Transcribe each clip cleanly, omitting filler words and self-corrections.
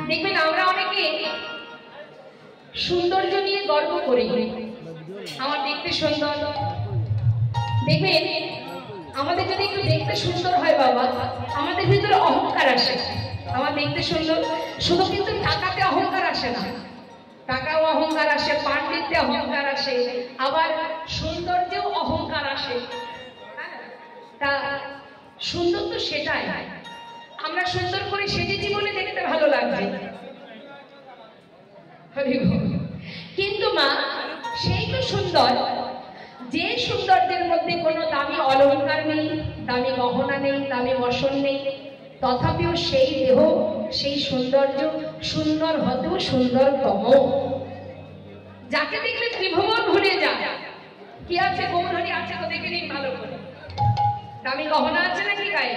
দেখবেন আমরা অনেকে সৌন্দর্য নিয়ে গর্ব করি, আমার দেখতে সুন্দর। দেখবেন আমাদের যদি একটু দেখতে সুন্দর হয় বাবা, আমাদের ভিতরে অহংকার আসে। আমার দেখতে সুন্দর, শুধু কিন্তু টাকাতে অহংকার আসে না, টাকাও অহংকার আসে, পাণ্ডিত্যে অহংকার আসে, আবার সৌন্দর্যেও অহংকার আসে। তা সুন্দর তো সেটাই, আমরা সুন্দর করে সেজেছি বলে দেখতে ভালো লাগবে, কিন্তু মা সেই তো সুন্দর যে সৌন্দর্যের মধ্যে কোনো দামি অলংকার নেই, দামি গহনা নেই, দামি বসন নেই, তথাপিও সেই দেহ, সেই সৌন্দর্য সুন্দর হতেও সুন্দরতম। যাকে দেখলে ত্রিভুবন ভরে যায়। কি আছে? গৌরহরি আছে তো দেখে নিন ভালো করে। দামি গহনা আছে নাকি গায়ে?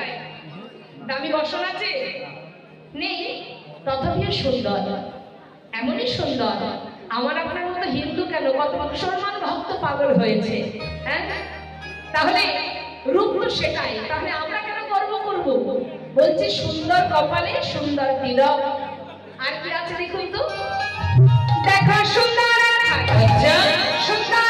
দামি বসন আছে? নেই, তথাপিও সুন্দর, এমনই সুন্দর। আমার আপনার মতো হিন্দু কেন, কত মুসলমান ভক্ত পাগল হয়েছে। হ্যাঁ, তাহলে রূপ তো সেটাই, তাহলে আমরা কেন গর্ব করবো? বলছি সুন্দর কপালে সুন্দর তিলক। আর কি আছে দেখুন তো, দেখা সুন্দর সুন্দর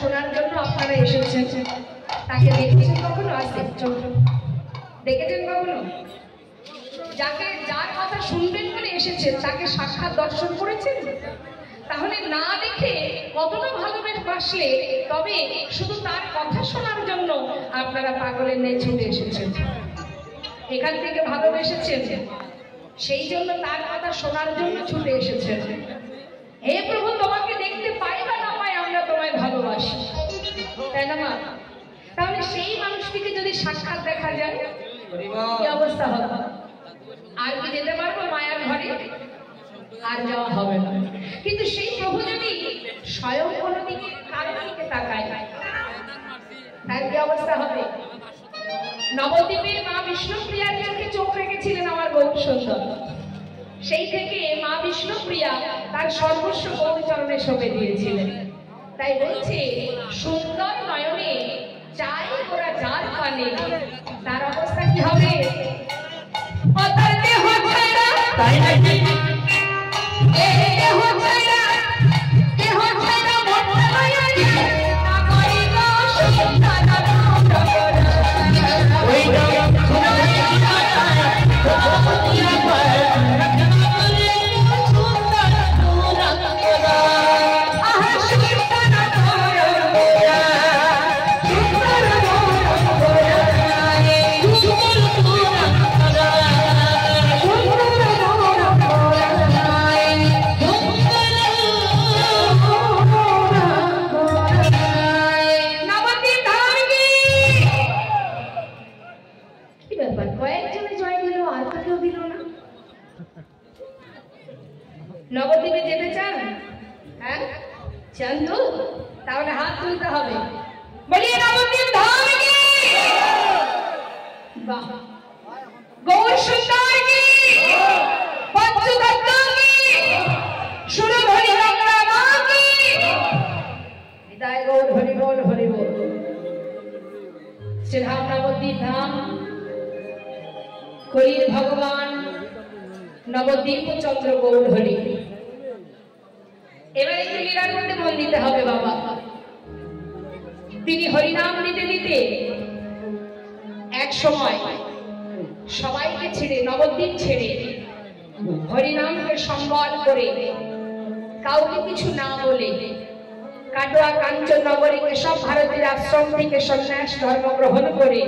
শোনার জন্য আপনারা এসেছেন, তাকে দেখেছেন কখনো? আসে দেখেছেন কখনো? যাকে যার কথা শুনবেন বলে এসেছেন তাকে সাক্ষাৎ দর্শন করেছেন? তাহলে না দেখে কতটা ভালোবাসলে, তবে শুধু তার কথা শোনার জন্য আপনারা পাগলের ন্যায় ছুটে এসেছেন, এখান থেকে ভালোবেসেছেন, সেই জন্য তার কথা শোনার জন্য ছুটে এসেছেন। হে প্রভু, তোমাকে দেখতে পাই বা না পাই, আমরা তোমায় ভালোবাসি, তাই না মা? তাহলে সেই মানুষটিকে যদি সাক্ষাৎ দেখা যায় কি অবস্থা হবে? আর কি যেতে পারবো মায়ার ঘরে? আর যাওয়া হবে না। কিন্তু সেই প্রভু যদি স্বয়ং কোনো দিকে কারোর দিকে তাকায়, তার কি অবস্থা হবে? নবদ্বীপে মা বিষ্ণুপ্রিয়ার চোখে চোখ রেখেছিলেন আমার গৌর সুন্দর, সেই থেকে মা বিষ্ণুপ্রিয়া তার সর্বস্ব গৌরচরণে সঁপে দিয়েছিলেন। তাই বলছে, সুন্দর নয়নে চাই ওরা যার পানে, তার অবস্থা কি হবে? তাই নাকি? হাত তুলতে হবে। বলিয়ে নবদ্বীপ ধাম কি, বাহ, গৌর সুন্দর কি, পঞ্চতত্ত্ব কি, সুরধরি গঙ্গা মা কি, হৃদয় গৌর হরি বল হরি বল। শ্রীধাম নবদ্বীপ ধাম, কলির ভগবান নবদ্বীপ চন্দ্র গৌর হরি। এবার একটু লীলার মধ্যে মন দিতে হবে বাবা। তিনি হরিনাম নিতে নিতে এক সময় সবাইকে ছেড়ে, নবদ্বীপ ছেড়ে, হরিনামকে সম্বল করে, কাউকে কিছু না বলে, কাটোয়া কাঞ্চন নগরী কেশব ভারতীর আশ্রম থেকে সন্ন্যাস ধর্ম গ্রহণ করে